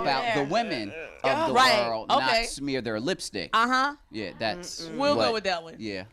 about the women of the world not smear their lipstick. Yeah, that's we'll go with that one. Yeah,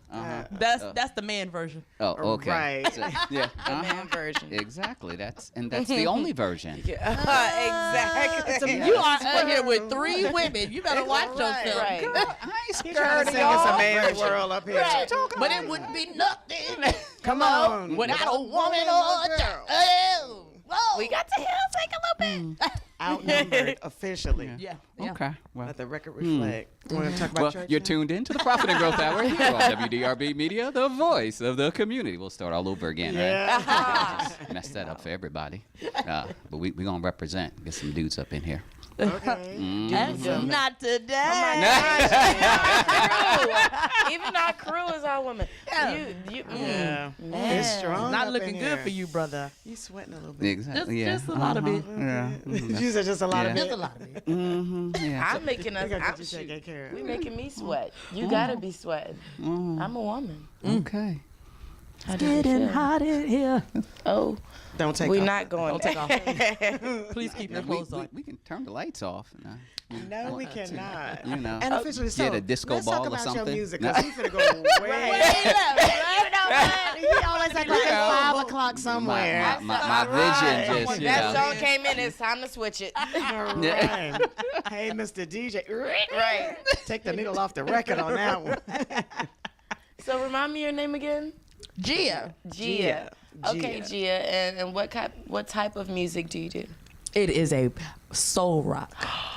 that's the man version. Oh, okay. Right. So, yeah, the man version. Exactly. That's the only version. Exactly. You are out here with 3 women. You better watch yourself. Right. Girl, I ain't He's scared trying to of sing us a y'all. man's world up here. Right. But it wouldn't be nothing. Come on. Without a woman or a girl. Oh, whoa. We got to hear us take a little bit. Outnumbered officially. Yeah. Okay. Well, Let the record reflect. We're going to talk about church you're now? tuned in to the Profit and Growth Hour here on WDRB Media, the voice of the community. We'll start all over again, right? Just mess that up for everybody. But we're going to represent. Get some dudes up in here. Okay. Not today. Even our crew is our woman. Yeah. Man. It's strong. Not up looking in good here. for you, brother. You sweating a little bit. Exactly. Just a lot of it. Yeah. You said just a lot of Just it. a lot of it. Yeah. I'm making us. We gotta I'm get you taken care of. We making me sweat. You gotta be sweating. I'm a woman. Okay. How does it feel? hot in here. Oh, Don't take we're off. not going. Don't take off. Please keep your clothes on. We can turn the lights off. No, we cannot. You know. And officially, so Get a disco let's ball talk or about your something. music, No. because we finna go way. He always act like it's 5 o'clock somewhere. My vision just, That song came in. It's time to switch it. All right. Hey, Mr. DJ. Right. Take the needle off the record on that one. So remind me your name again. Gia. Gia. Okay, Gia. And what type of music do you do? It is a soul rock.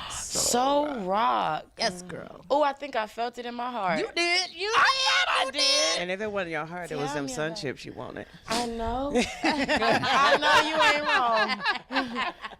Soul rock. Yes, girl. Oh, I think I felt it in my heart. You did. I did. And if it wasn't your heart, it was Tell them me sun about chips you wanted. I know. I know you ain't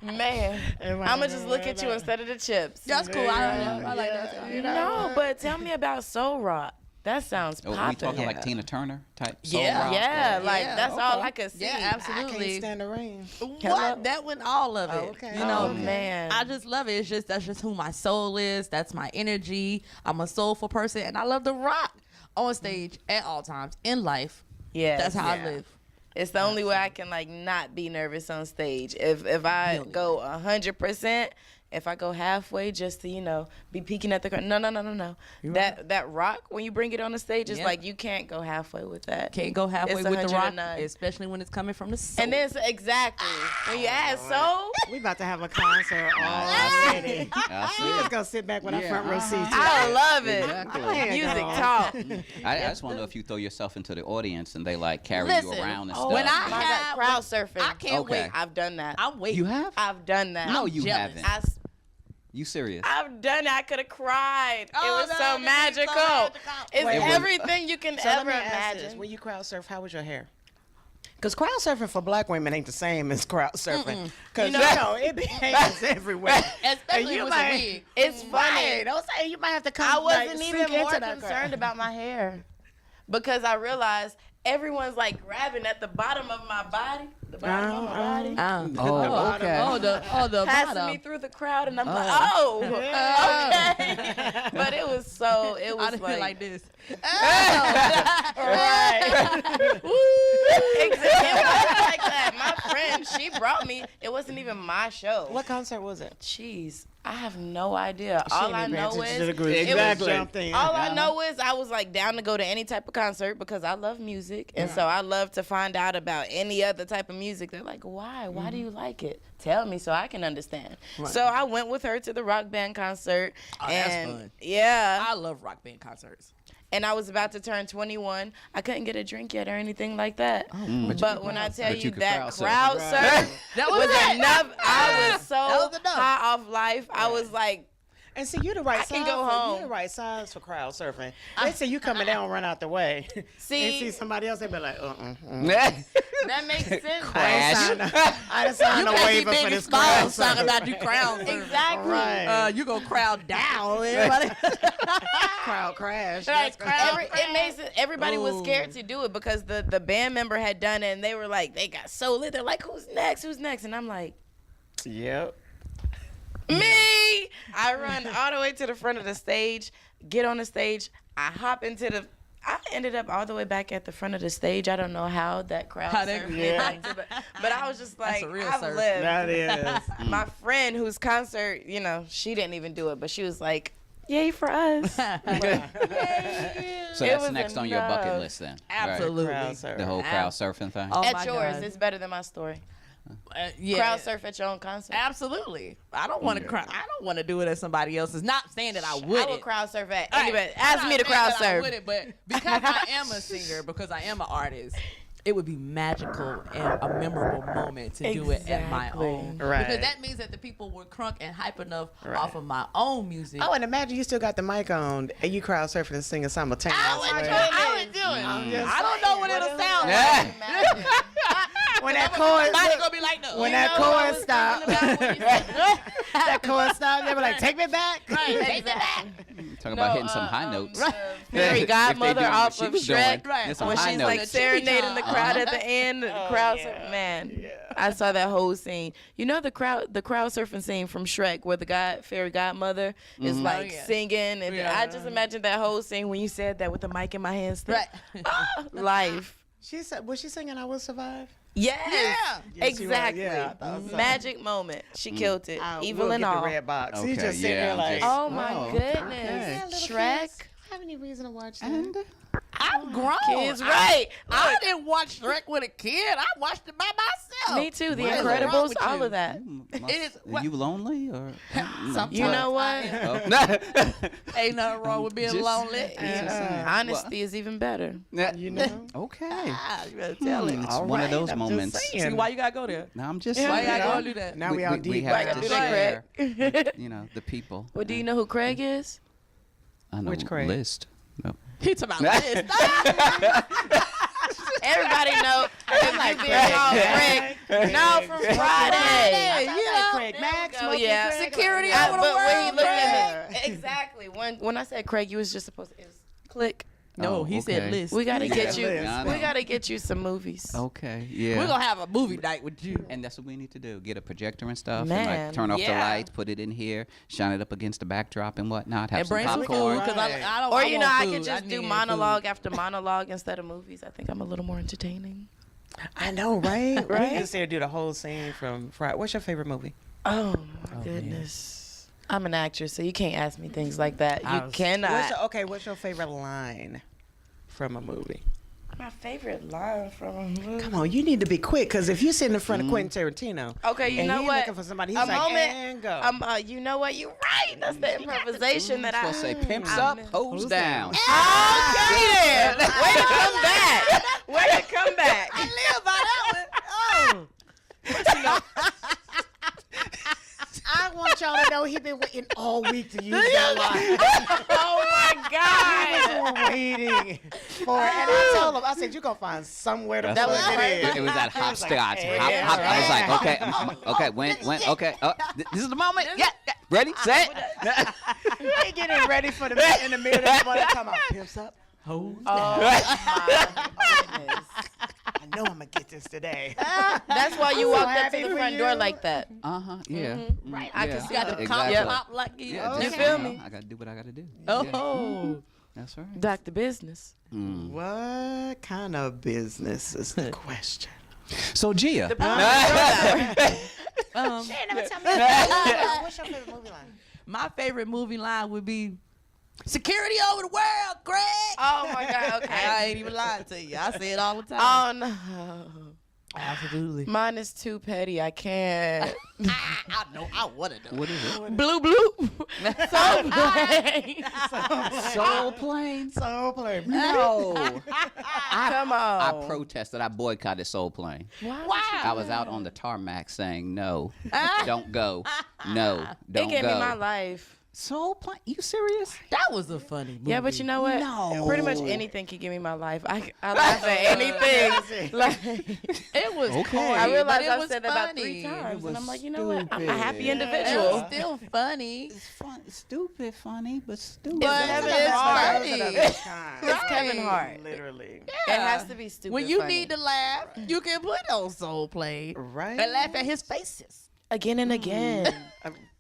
wrong. Man, I'm going to just look at you instead of the chips. That's cool. I like that. No, but tell me about soul rock. That sounds Oh, poppin'. we talking like Tina Turner type soul rock? Yeah, like Yeah, that's all okay. I could see. Yeah, I absolutely. can't stand the rain. What? That went all of it. Oh, okay. You know, Oh, man. I just love it. That's just who my soul is. That's my energy. I'm a soulful person, and I love to rock on stage at all times in life. Yeah, That's how I live. It's the only way I can like not be nervous on stage. If I go 100%, if I go halfway just to be peeking at the crowd, no. That rock when you bring it on the stage is like you can't go halfway with that. Can't go halfway It's with the rock, 109. especially when it's coming from the soul. And then exactly when you add soul, We about to have a concert already. I see We it. just gonna sit back with our front row seats. I love it. Exactly. Music Dog. talk. I just want to know if you throw yourself into the audience and they like carry Listen, you around and Oh, stuff. when I my have- God, crowd surfing. I can't Okay. wait. I've done that. I'm waiting. You have? I've done that. No, I'm you jealous. haven't. You serious? I've done it. I could have cried. Oh, it was no, so this is so magical. magical. It's Wait, everything you can So let ever me ask this. imagine. When you crowd surf, how was your hair? Because crowd surfing for black women ain't the same as crowd surfing. Because, it be hands everywhere. Especially you with a might- wig. It's funny. Right. Don't say you might have to come I wasn't like, even sink more into that crowd. concerned about my hair because I realized everyone's like grabbing at the bottom of my body. The bottom of my body. Oh, okay. The Passing bottom. me through the crowd, and I'm like, oh, okay. But it was I didn't feel like, like this. right. Exactly. It wasn't like that. My friend, she brought me. It wasn't even my show. What concert was it? Jeez, I have no idea. She All ain't I even know paying attention to is the group. it Exactly. was Jumped in. all I know is I was like down to go to any type of concert because I love music, and so I love to find out about any other type of music. They're like, why? Why do you like it? Tell me so I can understand. Right. So I went with her to the rock band concert. Oh, that's and fun. yeah, I love rock band concerts. and I was about to turn 21. I couldn't get a drink yet or anything like that. But when I tell But you you could that crowd surf. crowd surf That was it. enough, I was so That was enough. high off life. I was like, And see, you the right I size. can go home. You the right size for crowd surfing. They say you coming down, run out the way. See- and see somebody else, they be like, that makes sense. I done signed a can't waiver be for Biggie this crowd Smalls talking surfing. about you crowd surfing. Exactly. Right. You gonna crowd down. Everybody. Crowd crash. Like, That's it makes it, everybody was scared to do it because the band member had done it and they were like, they got so lit. They're like, who's next? Who's next? And I'm like, Yep. me. I run all the way to the front of the stage, get on the stage. I hop into I ended up all the way back at the front of the stage. I don't know how that crowd surfed me back to but I was just like, a real I've surf. lived. That is. My friend whose concert, you know, she didn't even do it, but she was like, yay for us. So It that's was next on your bucket enough. list then. Absolutely. Crowd surf. The whole crowd surfing thing. Oh, my At yours, God. it's better than my story. Yeah. Crowd surf at your own concert. Absolutely. I don't want to cry. I don't want to do it at somebody else's. Not saying that I I would. would crowd surf at Right. anybody. I'm Ask not me to saying crowd that I surf. wouldn't, but because I am a singer, because I am an artist, it would be magical and a memorable moment to do it at my Exactly. own. Right. Because that means that the people were crunk and hype enough off of my own music. Oh, and imagine you still got the mic on and you crowd surfing and singing simultaneously. I would do it. I don't know what it'll sound Yeah. like. When that chorus, Somebody gonna be like, no. when that chorus stopped, that chorus stopped, they were like, "Take me back." Take it back. Talking about hitting some high notes. Fairy If they Godmother do what off she of was doing, Shrek. Right. hit some When high she's notes. like serenading the crowd at the end, the crowd surf, man. I saw that whole scene. You know the crowd surfing scene from Shrek where the fairy godmother is like singing, and I just imagined that whole scene when you said that with the mic in my hand. Still. Right. Life. She said, "Was she singing I Will Survive?" Yes. Yeah. Yes, she was. Exactly. Yeah, I thought so. Magic moment. She killed it. Evil we'll and get all. the red box. Okay, He just sitting yeah, there I'm like, just- Oh my Oh, goodness. okay. Shrek. have any reason to watch that? I'm grown. Kids, right. I didn't watch Shrek with a kid. I watched it by myself. Me too. The What is wrong Incredibles, with all you? of that. It is- Are you lonely or? Sometimes You know what? I am. Oh. Ain't nothing wrong with being Just- lonely. Honesty is even better. You know? Okay. Ah, you better tell it. It's All one of right, those I'm just moments. saying. See why you gotta go there? No, I'm just Why you saying. gotta go do that? Now we all deep. we have Right, to do that, share, Craig. you know, the people. Well, do you know who Craig is? I know Which Craig? list. No. He talking about this. Everybody know if you being called Craig. No, from Friday. You know? Craig Max, Oh, Smokey yeah. Craig. Security I- over the but when he world. looked Craig. at me, exactly. When I said Craig, you was just supposed to. It was click. No, Oh, he okay. said list. We gotta get you. Yeah, I know. We gotta get you some movies. Okay. Yeah. We're gonna have a movie night with you. And that's what we need to do. Get a projector and stuff. And Man, like turn off the yeah. lights, put it in here, shine it up against the backdrop and whatnot. Have And some bring some popcorn. food because I don't. Or I you know, want I food. could just do need monologue food. after monologue instead of movies. I think I'm a little more entertaining. I know, right? Right? We can sit and do the whole scene from Friday. What's your favorite movie? Oh my goodness. I'm an actress, so you can't ask me things like that. You cannot. What's your favorite line from a movie? My favorite line from a movie. Come on, you need to be quick because if you're sitting in front of Quentin Tarantino, Okay, you and know he's what? looking for somebody, he's A like, moment. and go. You know what? You're right. That's the improvisation that I Supposed to say pimps I'm- up, hoes down. Okay then. Way to come back. Way to come back. I live by that one. Oh. I want y'all to know he's been waiting all week to use that line. Oh my God. He's been waiting for it. And I told him, I said, you're going to find somewhere to That's plug what it in. It was that hopscotch. hey, Hop, yeah, hop. I was right. like, okay, okay, when, okay. This is the moment. Yeah, ready, set. They getting ready for the in the middle of the money. Come on, pimps up. Hoes Oh my goodness. I know I'm going to get this today. That's why you I'm so walked up happy to the for front you. door like that. Yeah. Right. I Yeah. can see got that. the Exactly. pop like you. Yeah, You just, feel know, me? I gotta do what I gotta do. Oh. That's right. Dr. Business. What kind of business is the question? So Gia, Never tell me. What's your favorite movie line? My favorite movie line would be "Security over the world, Craig." Oh my God. I Okay. ain't even lying to you. I say it all the time. Oh no. Absolutely. Mine is too petty. I can't. I know. I want to know. what is it? Blue blue. So plain. Soul Plane. Soul Plane. No. Come on. I protested. I boycotted Soul Plane. Wow. I was out on the tarmac saying no, don't go, no, don't It gave go. me my life. Soul Plane? You serious? That was a funny movie. Yeah, but you know what? No. Pretty much anything can give me my life. I laugh at anything. Like, it was Okay. corny, I but realized it I was said that about 3 funny. times, was and I'm like, you know what? I'm a happy stupid. It individual. was still funny. It's fun, stupid, funny, but stupid. But Kevin it's Hart. funny. It's It's Kevin Hart. Literally. It has to be stupid. When you funny. need to laugh, you can put on Soul Plane Right? and laugh at his faces. again and again.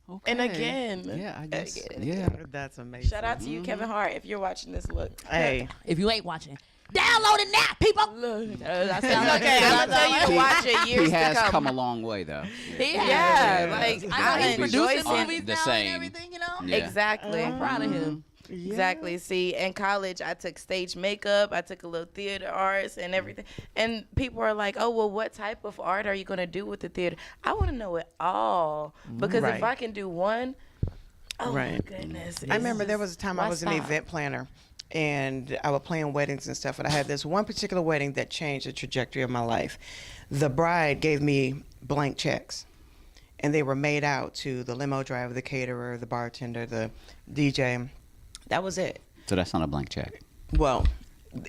Okay. And again, Yeah, I guess. Again. Yeah. That's amazing. shout out to you, Kevin Hart, if you're watching this. Look, Hey, If you ain't watching, download it now, people. look. That It's sound like okay. I'm gonna tell you to He- watch it years He has to come a long way, though. Yeah, like I know he's I enjoy producing seeing movies the now same. and everything, you know. Yeah. Exactly. I'm proud of him. Exactly. See, in college, I took stage makeup. I took a little theater arts and everything. And people are like, "Oh, well, what type of art are you gonna do with the theater?" I want to know it all because Right. if I can do one, oh my Right. goodness. I remember there was a time I why was an stop? event planner, and I was planning weddings and stuff. And I had this one particular wedding that changed the trajectory of my life. The bride gave me blank checks, and they were made out to the limo driver, the caterer, the bartender, the DJ. That was it. So that's on a blank check. Well,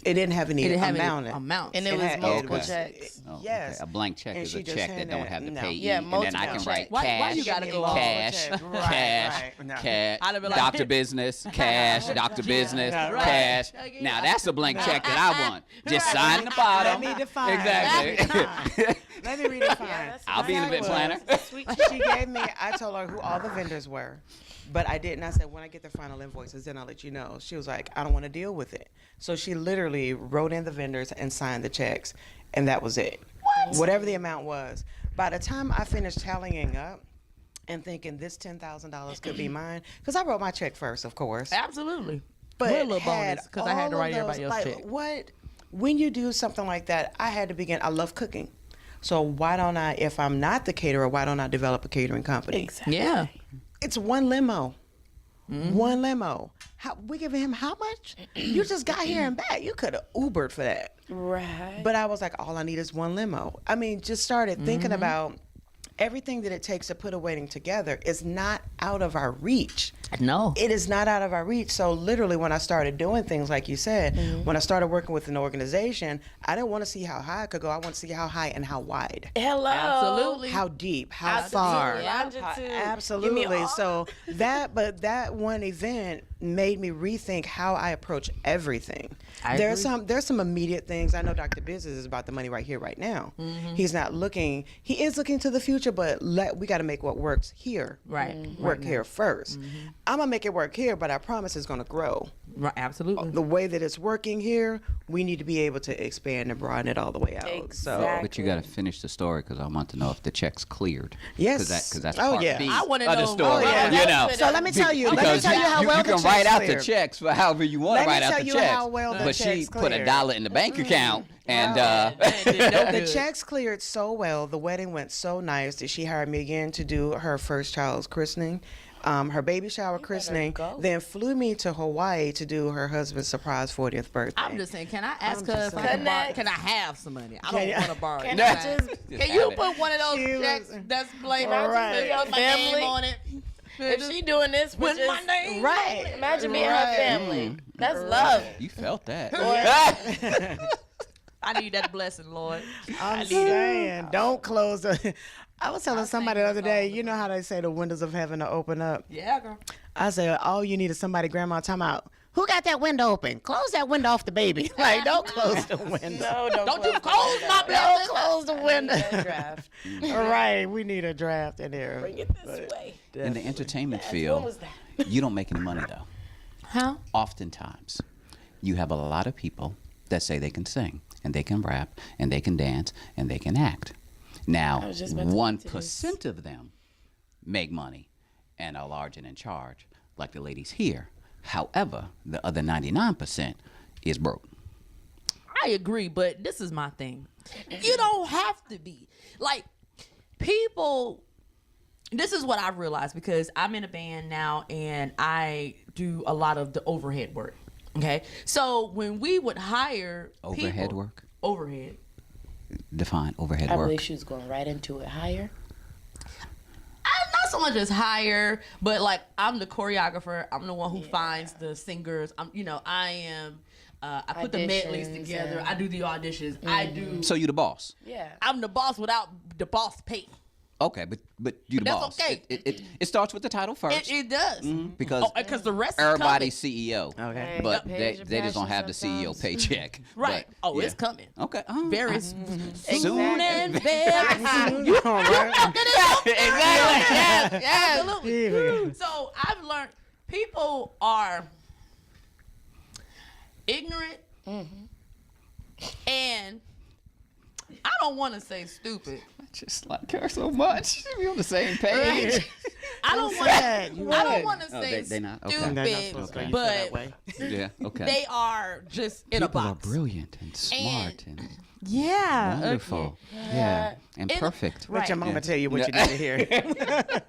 it didn't have any It didn't have amount. any amount. And it It was had- multiple okay. checks. Oh, Yes. Okay. A blank check And is she a just check that handed don't it- have the no. payee. Yeah, and then I multiple can checks. write Why cash, you gotta go cash, Right, cash, right. No. cash, I'd have been like- Doctor Business, cash, Doctor Business, Right. cash. Right. Now that's a blank check that I want. Just sign the bottom. Let me define. Exactly. Let me redefine. that's I'll be an What I event was- planner. She gave me, I told her who all the vendors were, but I didn't. I said, when I get the final invoices, then I'll let you know. She was like, I don't want to deal with it. So she literally wrote in the vendors and signed the checks, and that was it. Whatever the amount was. By the time I finished tallying up and thinking this $10,000 could be mine, because I wrote my check first, of course. Absolutely. But We're a little had bonus because I had to all write of everybody those, else's like, check. what? When you do something like that, I had to begin. I love cooking, so why don't I? If I'm not the caterer, why don't I develop a catering company? Exactly. Yeah. It's one limo. Mm-hmm. One limo. How, we giving him how much? You just got here and back. You could have Ubered for that. Right. But I was like, all I need is one limo. I mean, just started thinking Mm-hmm. about everything that it takes to put a wedding together is not out of our reach. No. It is not out of our reach. So literally when I started doing things like you said, when I started working with an organization, I didn't want to see how high I could go. I want to see how high and how wide. Hello. Absolutely. How deep, how Altitude, far. longitude. Give me Absolutely. all- So that one event made me rethink how I approach everything. I There's agree. some immediate things. I know Dr. Business is about the money right here, right now. He's not looking. He is looking to the future, but we got to make what works here. Right. Work here 1st. I'm gonna make it work here, but I promise it's gonna grow. Right. Absolutely. The way that it's working here, we need to be able to expand and broaden it all the way out. So Exactly. But you got to finish the story because I want to know if the check's cleared. Yes. Because that's Oh, part yeah. B I wanna of the know- story. Oh, yeah. You know. So let me tell you. Let me Because tell you how well you the can checks write out the cleared. checks for however you want Let to me write out tell the you checks. how well the but she checks put cleared. $1 in the bank account and The checks cleared so well. The wedding went so nice that she hired me again to do her first child's christening, her baby shower christening, go. then flew me to Hawaii to do her husband's surprise 40th birthday. I'm just saying, can I ask I'm her just if I saying. can borrow, Connect. can I have some money? I Can don't you- want to borrow. Can it. I just Can you have it. put one of those She checks was- that's blank Right. with my Family. name on it? if she doing this with With my just, name. Right. imagine being her Right. family. That's love. you felt that. I need that blessing, Lord. I'm saying, don't close the. I was telling somebody the other day, you know how they say the windows of heaven are open up? Yeah, girl. I said, all you need is somebody, grandma, time out. Who got that window open? Close that window off the baby. Like, don't close the window. No, Don't you close my Don't blessing. close the window. That draft. All right, we need a draft in there. Bring it this way. In the entertainment What field, was that? you don't make any money though. How? Oftentimes, you have a lot of people that say they can sing and they can rap and they can dance and they can act. Now, was just about to 1% of them make money and are large and in charge, like the ladies here. However, the other 99% is broke. I agree, but this is my thing. You don't have to be. Like, people, this is what I've realized because I'm in a band now and I do a lot of the overhead work. Okay. So when we would hire Overhead people, work? Overhead. Define overhead I work. believe she was going right into it. Higher. Not so much as hire, but like I'm the choreographer. I'm the one who finds the singers. I am. I put the medleys Auditions together. and- I do the auditions. I do. So you the boss. Yeah. I'm the boss without the boss pay. Okay, but you the That's boss. okay. It starts with the title first. It does. Because the rest everybody's is CEO. Okay. But Page they your just don't passion have the CEO sometimes. paycheck. right. But, It's coming. Okay. Very soon and Exactly. very soon. You All right. Yes, Here absolutely. we go. So I've learned people are ignorant and I don't want to say stupid. I just like her so much. We on the same page. I don't sad. want. I don't want to Oh, say they not? Okay. stupid, They're not supposed to. You feel but that way. Yeah. Okay. they are just in People a are box. brilliant and smart and Yeah. wonderful. Yeah. And And- perfect. Let your Right. mama tell you what you need to hear.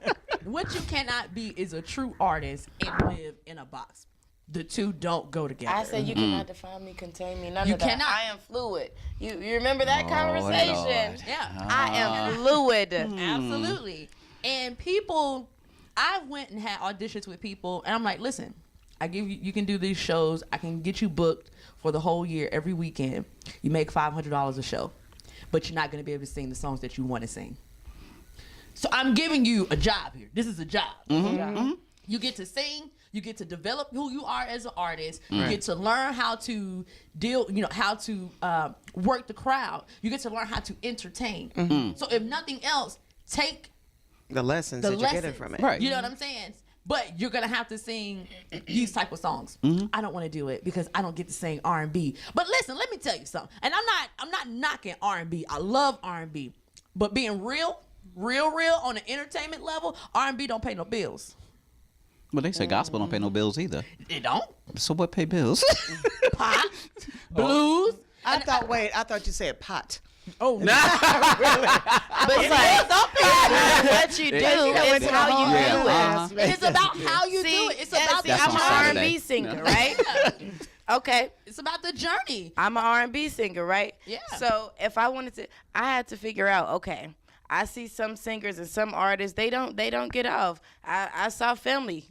What you cannot be is a true artist and live in a box. The two don't go together. I say you cannot define me, contain me. None You of that. cannot. I am fluid. You remember that Oh, conversation? Lord. Yeah. I am fluid. Absolutely. And people, I went and had auditions with people, and I'm like, listen, I give you can do these shows. I can get you booked for the whole year, every weekend. You make $500 a show, but you're not going to be able to sing the songs that you want to sing. So I'm giving you a job here. This is a job. You get to sing. You get to develop who you are as an artist. You get to learn how to deal, how to work the crowd. You get to learn how to entertain. So if nothing else, take The lessons the that you're lessons. getting from it. Right. You know what I'm saying? But you're gonna have to sing these type of songs. I don't want to do it because I don't get to sing R&B. But listen, let me tell you something. And I'm not knocking R&B. I love R&B. But being real on an entertainment level, R&B don't pay no bills. Well, they say gospel don't pay no bills either. It don't. So what pay bills? Pop, blues. I thought you said pot. Oh, no. But it's like, what you do is how you do it. It's about how you See, do it. It's about the That's I'm on an Saturday. R&B singer, right? Okay. It's about the journey. I'm an R&B singer, right? Yeah. So if I wanted to, I had to figure out, okay, I see some singers and some artists, they don't get off. I saw Family,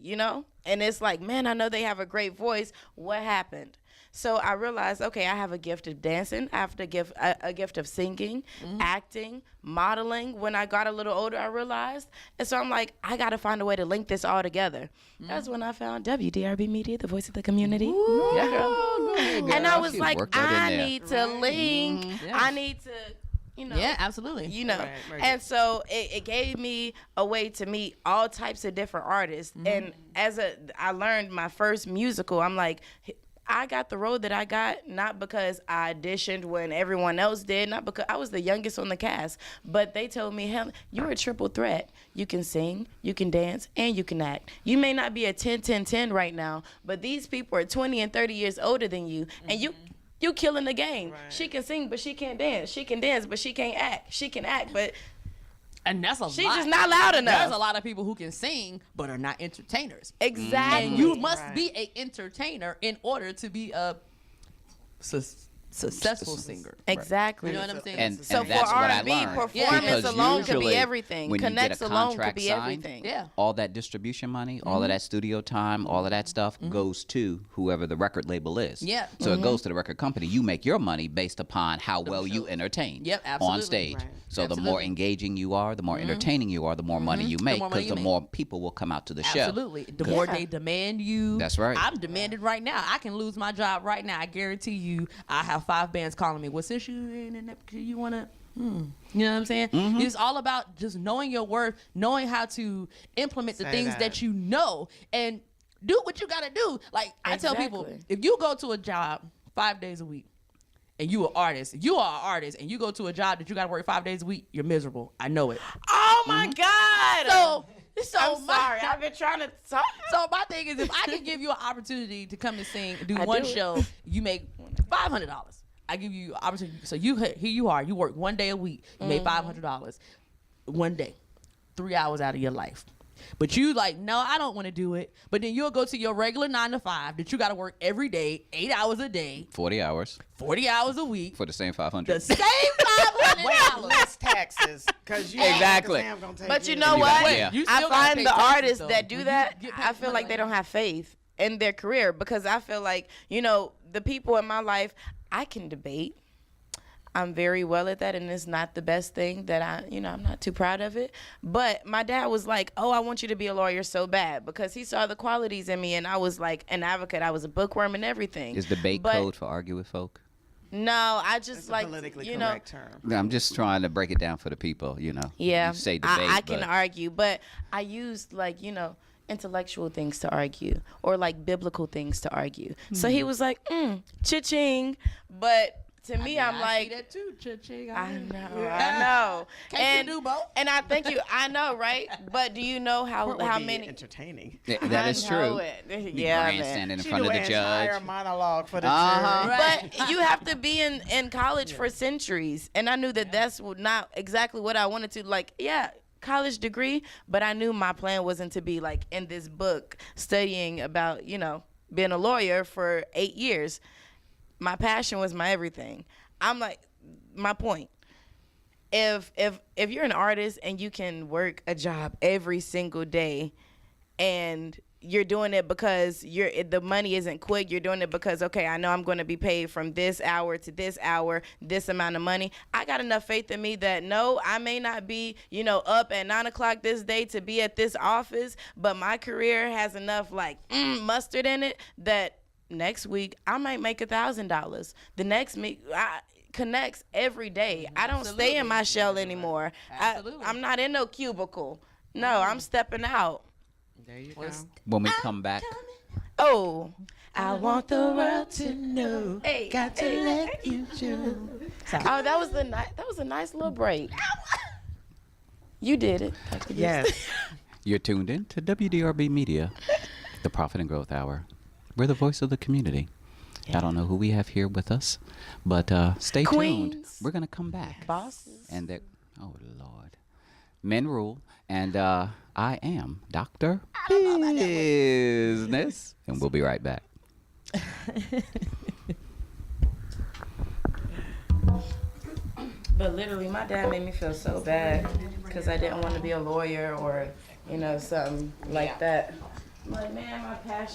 and it's like, man, I know they have a great voice. What happened? So I realized, okay, I have a gift of dancing. I have a gift of singing, acting, modeling. When I got a little older, I realized. And so I'm like, I got to find a way to link this all together. That's when I found WDRBmedia, the voice of the community. Yeah, girl. And I was She like, worked that in I there. need to link. Yeah. I need to, Yeah, absolutely. Right. And so it gave me a way to meet all types of different artists. And I learned my first musical, I'm like, I got the role that I got not because I auditioned when everyone else did, not because I was the youngest on the cast, but they told me, hell, you're a triple threat. You can sing, you can dance, and you can act. You may not be a 10-10-10 right now, but these people are 20 and 30 years older than you, and you killing the game. Right. She can sing, but she can't dance. She can dance, but she can't act. She can act, but And that's a she's lot. just not loud enough. There's a lot of people who can sing but are not entertainers. Exactly. And you must Right. be an entertainer in order to be a successful singer. Exactly. You know what I'm saying? And So that's for what I R&B, learned. performance Because alone could be usually everything. when you get a Connects alone could contract be signed, everything. Yeah. all that distribution money, all of that studio time, all of that stuff goes to whoever the record label is. Yeah. So it goes to the record company. You make your money based upon how well you entertain Yep, on absolutely. stage. Right. So the more engaging you are, the more entertaining you are, the more money you make more money because you the make. more people will come out to the show. Absolutely. The more they demand you. That's right. I'm demanded right now. I can lose my job right now. I guarantee you I have 5 bands calling me. Well, since you ain't in that, you want to, you know what I'm saying? It's all about just knowing your worth, knowing how to implement the Say things that you know, and do what you got to do. Like, I tell people, Exactly. if you go to a job 5 days a week, and you are an artist, and you go to a job that you got to work 5 days a week, you're miserable. I know it. Oh my God. So I'm sorry. I've been trying to talk. So my thing is, if I can give you an opportunity to come and sing, do I one do it. show, you make $500. I give you an opportunity. So here you are. You work 1 day a week. You make $500 1 day, 3 hours out of your life. But you like, no, I don't want to do it. But then you'll go to your regular 9 to 5 that you got to work every day, 8 hours a day, 40 hours 40 hours a week. for the same 500. The same $500. Less taxes, because you Exactly. I'm gonna take But you it. know You what? got- yeah. You I still gotta find pay the taxes, artists though. that do When that, you get paid I feel like money they don't have faith in their career because I feel like, the people in my life, I can debate. I'm very well at that, and it's not the best thing that I'm not too proud of it. But my dad was like, oh, I want you to be a lawyer so bad, because he saw the qualities in me, and I was like an advocate. I was a bookworm and everything. Is debate code for argue with folk? No, I just It's like, a politically correct term. I'm just trying to break it down for the people, Yeah, You say debate, I can but argue, but I used like, intellectual things to argue, or like biblical things to argue. So he was like, cha-ching. But to me, I'm like, that too, cha-ching. I know. Can't you do both? And I thank you. I know, right? But do you know how many? Entertaining. that is true. Yeah, Grandstanding man. in front of the judge. Entire monologue for the Uh-huh. jury. But you have to be in college for centuries, and I knew that that's not exactly what I wanted to. Like, yeah, college degree, but I knew my plan wasn't to be like in this book studying about being a lawyer for 8 years. My passion was my everything. I'm like, my point. If you're an artist and you can work a job every single day, and you're doing it because the money isn't quick, you're doing it because, okay, I know I'm going to be paid from this hour to this hour, this amount of money. I got enough faith in me that no, I may not be, up at 9 o'clock this day to be at this office, but my career has enough mustard in it that next week I might make $1,000. The next week connects every day. I don't stay in my shell anymore. I'm not in no cubicle. No, I'm stepping out. There you go. When we come back, Oh, I want the world to know. Hey, got to let you know. Oh, that was a nice little break. You did it. Yes. you're tuned in to WDRB Media, the Profit and Growth Hour. We're the voice of the community. I don't know who we have here with us, but stay tuned. Queens. We're gonna come back. Bosses. And oh Lord, men rule. And I am Dr. Bizness, and we'll be right back. But literally, my dad made me feel so bad because I didn't want to be a lawyer or something like that. I'm like, man, my passion.